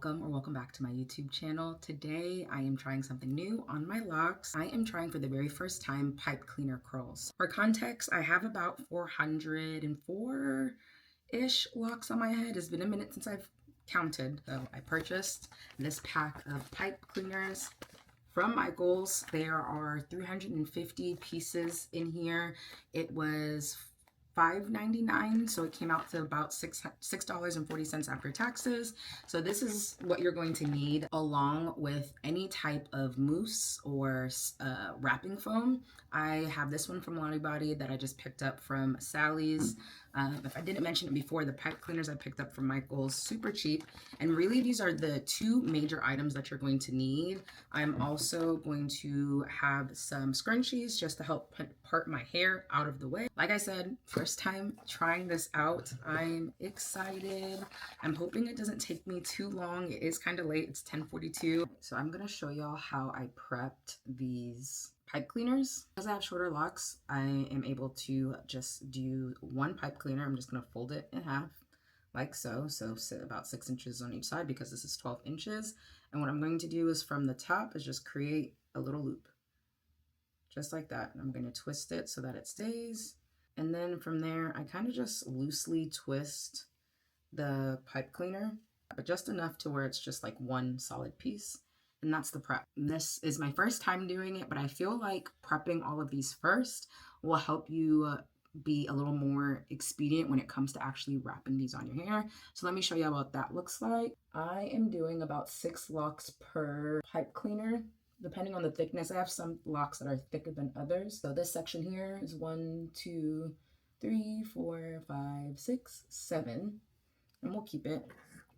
welcome back to my YouTube channel. Today I am trying something new on my locks. I am trying for the very first time pipe cleaner curls. For context, I have about 404-ish locks on my head. It's been a minute since I've counted. So I purchased this pack of pipe cleaners from Michaels. There are 350 pieces in here. It was $5.99, so it came out to about $6.40 after taxes. So this is what you're going to need along with any type of mousse or wrapping foam. I have this one from Lottie Body that I just picked up from Sally's. If I didn't mention it before, the pipe cleaners I picked up from Michaels, super cheap. And really these are the two major items that you're going to need. I'm also going to have some scrunchies just to help part my hair out of the way. Like I said, first time trying this out. I'm excited. I'm hoping it doesn't take me too long. It is kind of late. It's 10:42. So I'm going to show y'all how I prepped these pipe cleaners. Because I have shorter locks, I am able to just do one pipe cleaner. I'm just going to fold it in half like so. So sit about 6 inches on each side because this is 12 inches. And what I'm going to do is from the top is just create a little loop. Just like that. And I'm going to twist it so that it stays. And then from there, I kind of just loosely twist the pipe cleaner, but just enough to where it's just like one solid piece. And that's the prep. And this is my first time doing it, but I feel like prepping all of these first will help you be a little more expedient when it comes to actually wrapping these on your hair. So let me show you what that looks like. I am doing about 6 locks per pipe cleaner, depending on the thickness. I have some locks that are thicker than others. So this section here is 1, 2, 3, 4, 5, 6, 7, and we'll keep it.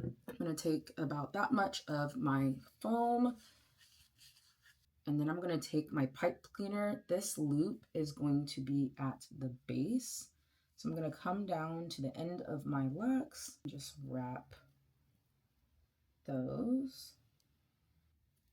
I'm going to take about that much of my foam, and then I'm going to take my pipe cleaner. This loop is going to be at the base. So I'm going to come down to the end of my locks and just wrap those.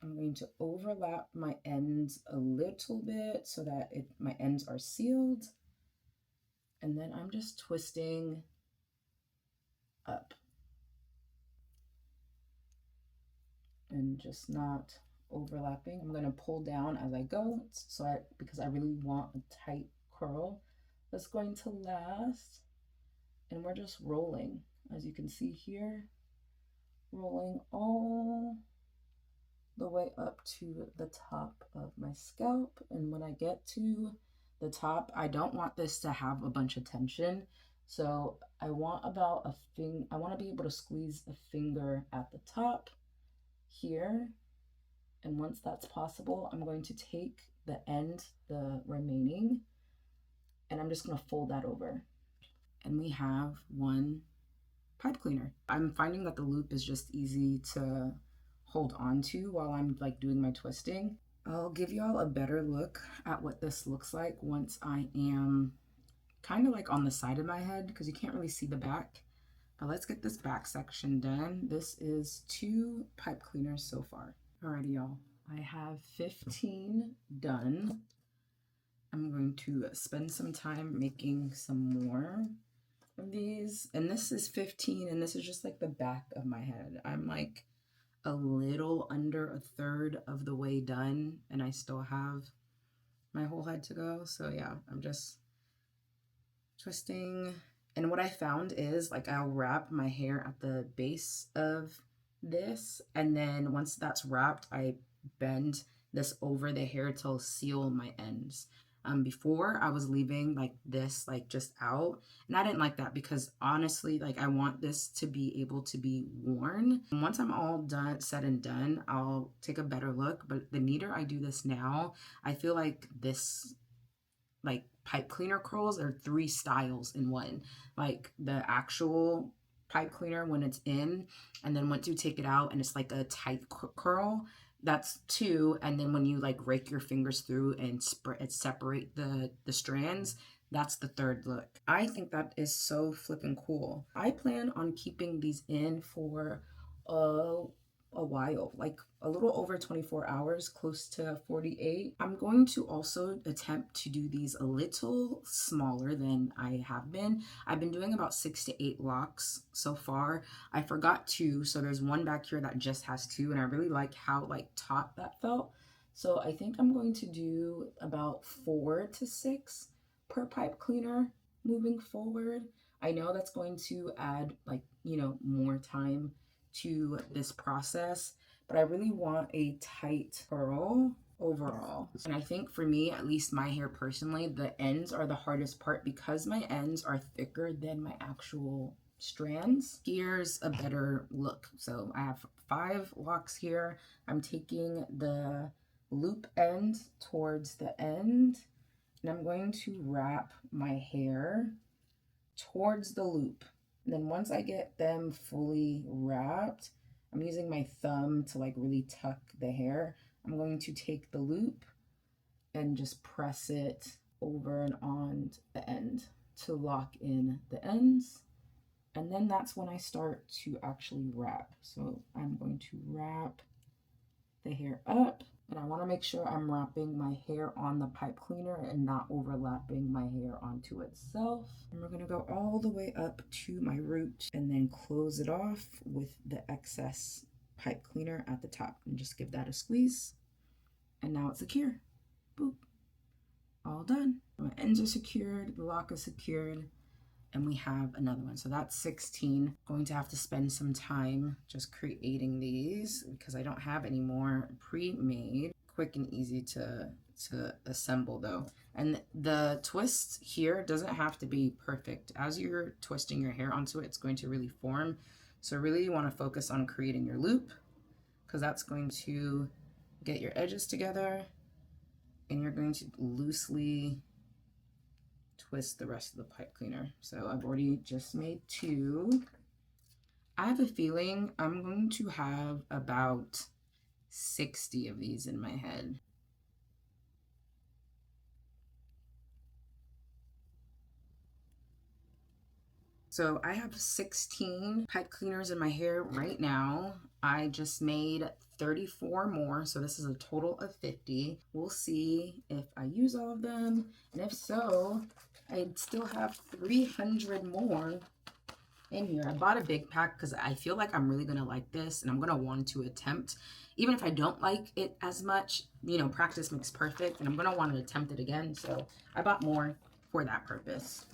I'm going to overlap my ends a little bit so that my ends are sealed. And then I'm just twisting up. And just not overlapping. I'm going to pull down as I go because I really want a tight curl that's going to last. And we're just rolling, as you can see here, rolling all the way up to the top of my scalp. And when I get to the top, I don't want this to have a bunch of tension. So I want I want to be able to squeeze a finger at the top here. And once that's possible, I'm going to take the remaining, and I'm just going to fold that over. And we have one pipe cleaner. I'm finding that the loop is just easy to hold on to while I'm like doing my twisting. I'll give y'all a better look at what this looks like once I am kind of like on the side of my head, because you can't really see the back. But let's get this back section done. This is 2 pipe cleaners so far. Alrighty, y'all. I have 15 done. I'm going to spend some time making some more of these. And this is 15, and this is just like the back of my head. I'm like a little under a third of the way done, and I still have my whole head to go. So yeah, I'm just twisting. And what I found is like I'll wrap my hair at the base of this, and then once that's wrapped, I bend this over the hair to seal my ends. Before I was leaving like this like just out, and I didn't like that because honestly like I want this to be able to be worn. And once I'm all done, said and done, I'll take a better look. But the neater I do this now, I feel like this like pipe cleaner curls are 3 styles in one. Like the actual pipe cleaner when it's in, and then once you take it out and it's like a tight curl, that's 2. And then when you like rake your fingers through and separate the strands, that's the 3rd look. I think that is so flipping cool. I plan on keeping these in for a while, like a little over 24 hours, close to 48. I'm going to also attempt to do these a little smaller than I have been. I've been doing about 6 to 8 locks so far. I forgot 2, so there's one back here that just has 2, and I really like how like taut that felt. So I think I'm going to do about 4 to 6 per pipe cleaner moving forward. I know that's going to add like, you know, more time to this process, but I really want a tight curl overall. And I think for me, at least my hair personally, the ends are the hardest part because my ends are thicker than my actual strands. Here's a better look. So I have 5 locks here. I'm taking the loop end towards the end, and I'm going to wrap my hair towards the loop. And then once I get them fully wrapped, I'm using my thumb to like really tuck the hair. I'm going to take the loop and just press it over and on the end to lock in the ends. And then that's when I start to actually wrap. So I'm going to wrap the hair up, and I want to make sure I'm wrapping my hair on the pipe cleaner and not overlapping my hair onto itself. And we're going to go all the way up to my root and then close it off with the excess pipe cleaner at the top, and just give that a squeeze. And now it's secure. Boop. All done. My ends are secured, the lock is secured, and we have another one. So that's 16. Going to have to spend some time just creating these because I don't have any more pre-made. Quick and easy to assemble though. And the twist here doesn't have to be perfect. As you're twisting your hair onto it, it's going to really form. So really you want to focus on creating your loop, because that's going to get your edges together, and you're going to loosely twist the rest of the pipe cleaner. So I've already just made 2. I have a feeling I'm going to have about 60 of these in my head. So I have 16 pipe cleaners in my hair right now. I just made 34 more, so this is a total of 50. We'll see if I use all of them, and if so, I still have 300 more in here. I bought a big pack because I feel like I'm really gonna like this, and I'm gonna want to attempt, even if I don't like it as much, you know, practice makes perfect, and I'm gonna want to attempt it again. So I bought more for that purpose.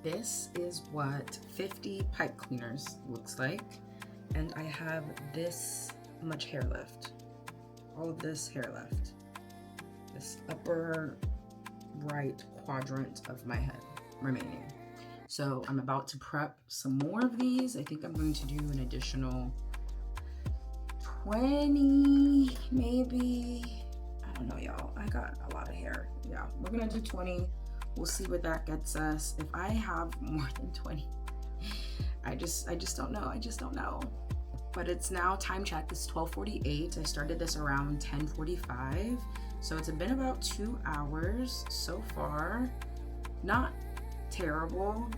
This is what 50 pipe cleaners looks like, and I have this much hair left. All of this hair left. This upper right quadrant of my head remaining. So I'm about to prep some more of these. I think I'm going to do an additional 20, maybe. I don't know, y'all. I got a lot of hair. Yeah, we're gonna do 20. We'll see what that gets us. If I have more than 20, I just don't know. I just don't know. But it's now time check. It's 12:48. I started this around 10:45. So it's been about 2 hours so far. Not terrible.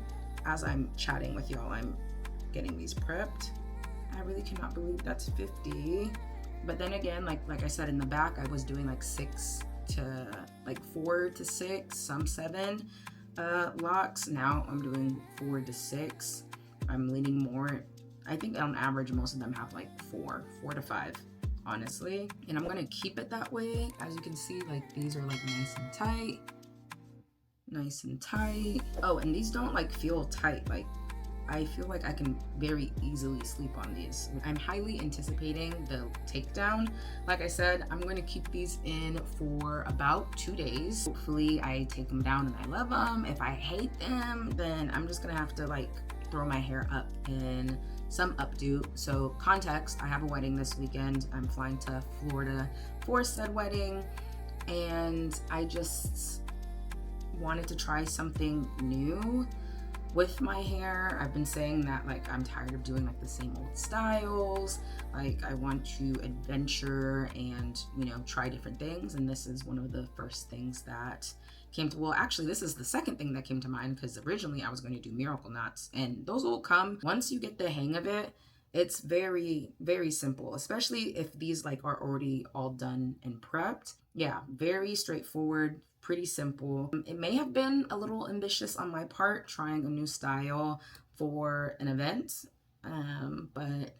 As I'm chatting with y'all, I'm getting these prepped. I really cannot believe that's 50. But then again, like I said, in the back, I was doing like 4 to 6, some 7 locks. Now I'm doing 4 to 6. I'm leaning more. I think on average, most of them have like 4 to 5, honestly. And I'm gonna keep it that way. As you can see, like these are like nice and tight. Nice and tight. Oh, and these don't like feel tight. Like I feel like I can very easily sleep on these. I'm highly anticipating the takedown. Like I said, I'm going to keep these in for about 2 days. Hopefully I take them down and I love them. If I hate them, then I'm just gonna have to like throw my hair up in some updo. So context, I have a wedding this weekend. I'm flying to Florida for said wedding, and I just wanted to try something new with my hair. I've been saying that like I'm tired of doing like the same old styles. Like I want to adventure and, you know, try different things, and this is one of the first things that came to, well, actually this is the second thing that came to mind, because originally I was going to do miracle knots, and those will come once you get the hang of it. It's very, very simple, especially if these like are already all done and prepped. Yeah, very straightforward, pretty simple. It may have been a little ambitious on my part trying a new style for an event, but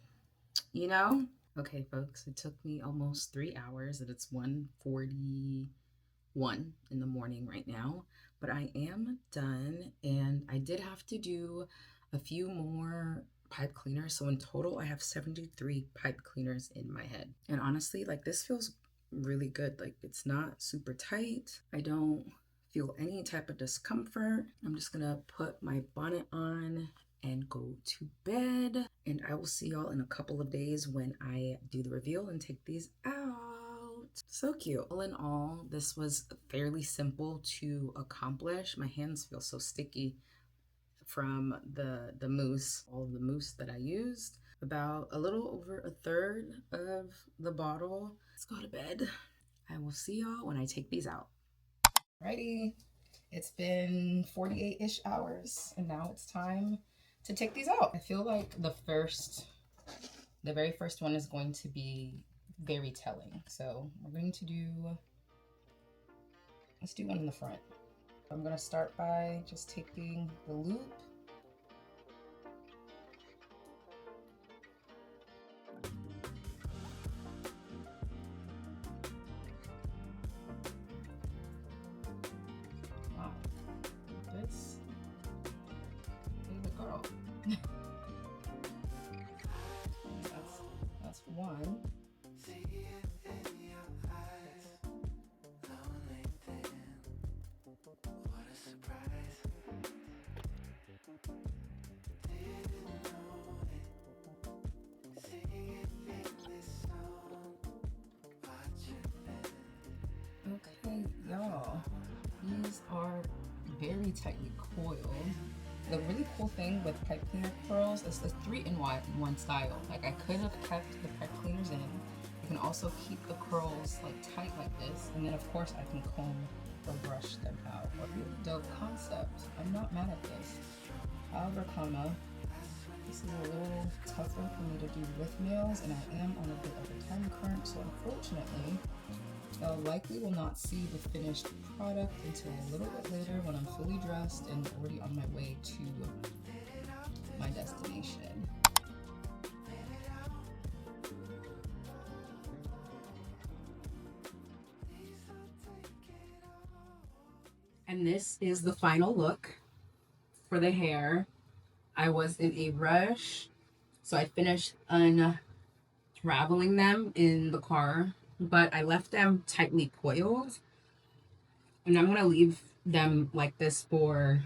you know. Okay folks, it took me almost 3 hours, and it's 1:41 in the morning right now, but I am done, and I did have to do a few more pipe cleaners. So in total I have 73 pipe cleaners in my head, and honestly, like this feels really good. Like it's not super tight. I don't feel any type of discomfort. I'm just gonna put my bonnet on and go to bed, and I will see y'all in a couple of days when I do the reveal and take these out. So cute. All in all, this was fairly simple to accomplish. My hands feel so sticky from the mousse, all of the mousse that I used. About a little over a third of the bottle. Let's go to bed. I will see y'all when I take these out. Alrighty, it's been 48-ish hours, and now it's time to take these out. I feel like the very first one is going to be very telling. So we're going to let's do one in the front. I'm gonna start by just taking the loop. Wow, this is a girl. that's one. Okay, y'all, these are very tightly coiled. The really cool thing with pipe cleaner curls is the 3-in-1 style. Like I could have kept the pipe cleaners in. You can also keep the curls like tight like this, and then of course I can comb or brush them out. A really dope concept. I'm not mad at this. However, this is a little tougher for me to do with nails, and I am on a bit of a time crunch, so unfortunately likely will not see the finished product until a little bit later when I'm fully dressed and already on my way to my destination. And this is the final look for the hair. I was in a rush, so I finished unraveling them in the car, but I left them tightly coiled, and I'm gonna leave them like this for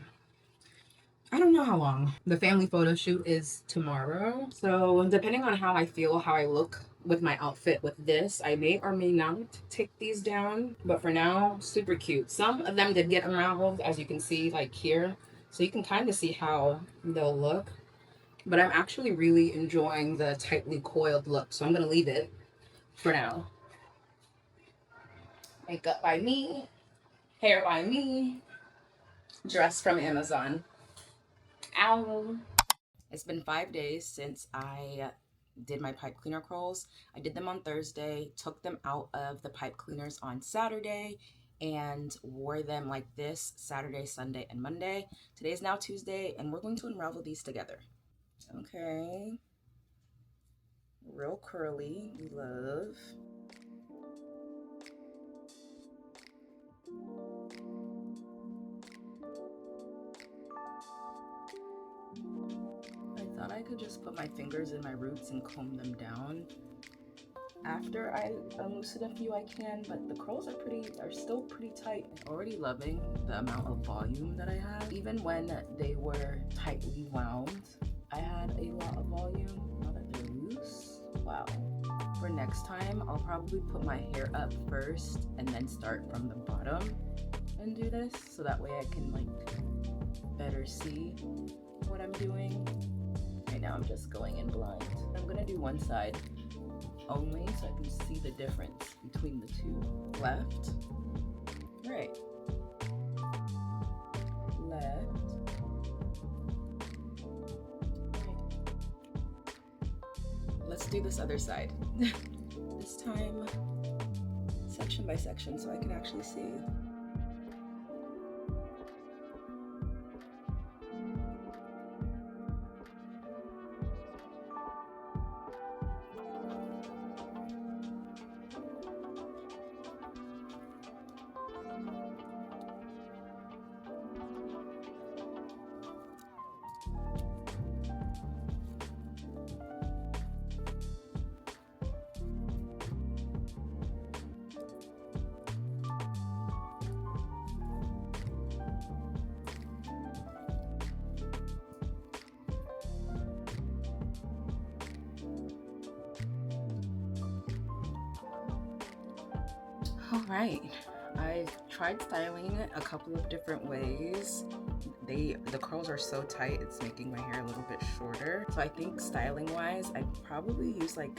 I don't know how long. The family photo shoot is tomorrow, so depending on how I feel, how I look with my outfit with this, I may or may not take these down, but for now, super cute. Some of them did get unraveled, as you can see like here, so you can kind of see how they'll look, but I'm actually really enjoying the tightly coiled look, so I'm gonna leave it for now. Makeup by me, hair by me, dress from Amazon. Ow. It's been 5 days since I did my pipe cleaner curls. I did them on Thursday, took them out of the pipe cleaners on Saturday, and wore them like this Saturday, Sunday, and Monday. Today is now Tuesday, and we're going to unravel these together. Okay. Real curly, we love. I thought I could just put my fingers in my roots and comb them down. After I unloosen a few, I can, but the curls are still pretty tight. Already loving the amount of volume that I have. Even when they were tightly wound, I had a lot of volume. Now that they're loose, wow. For next time, I'll probably put my hair up first and then start from the bottom and do this, so that way I can like better see what I'm doing. Right now I'm just going in blind. I'm gonna do one side only so I can see the difference between the two. Left, right, left, right. Let's do this other side. This time section by section so I can actually see. All right, I've tried styling it a couple of different ways. The curls are so tight, it's making my hair a little bit shorter. So I think styling wise, I'd probably use like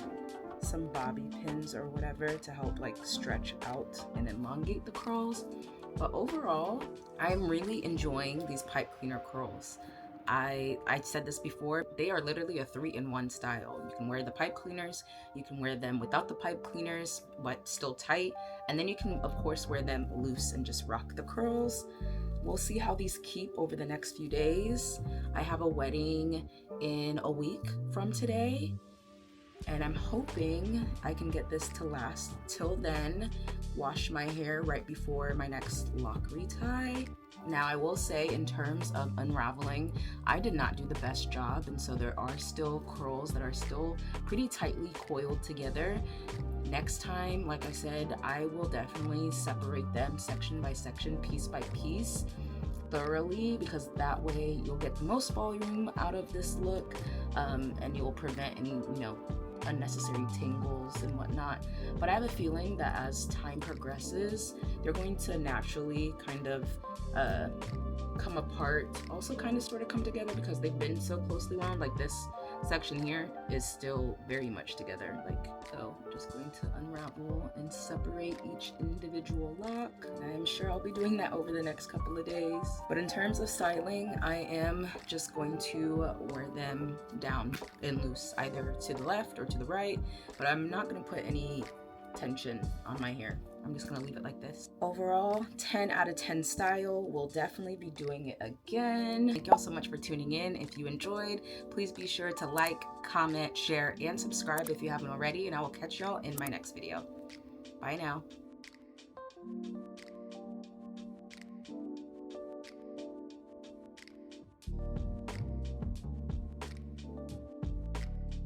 some bobby pins or whatever to help like stretch out and elongate the curls. But overall, I'm really enjoying these pipe cleaner curls. I said this before, they are literally a 3-in-1 style. You can wear the pipe cleaners, you can wear them without the pipe cleaners, but still tight. And then you can, of course, wear them loose and just rock the curls. We'll see how these keep over the next few days. I have a wedding in a week from today, and I'm hoping I can get this to last till then. Wash my hair right before my next lock retie. Now I will say, in terms of unraveling, I did not do the best job, and so there are still curls that are still pretty tightly coiled together. Next time, like I said, I will definitely separate them section by section, piece by piece, thoroughly, because that way you'll get the most volume out of this look, and you'll prevent any, unnecessary tangles and whatnot. But I have a feeling that as time progresses, they're going to naturally kind of come apart, also kind of sort of come together, because they've been so closely wound. Like this section here is still very much together. So I'm just going to unravel and separate each individual lock. I'm sure I'll be doing that over the next couple of days. But in terms of styling, I am just going to wear them down and loose, either to the left or to the right, but I'm not going to put any tension on my hair. I'm just gonna leave it like this. Overall, 10 out of 10 style. We'll definitely be doing it again. Thank y'all so much for tuning in. If you enjoyed, please be sure to like, comment, share, and subscribe if you haven't already, and I will catch y'all in my next video. Bye now.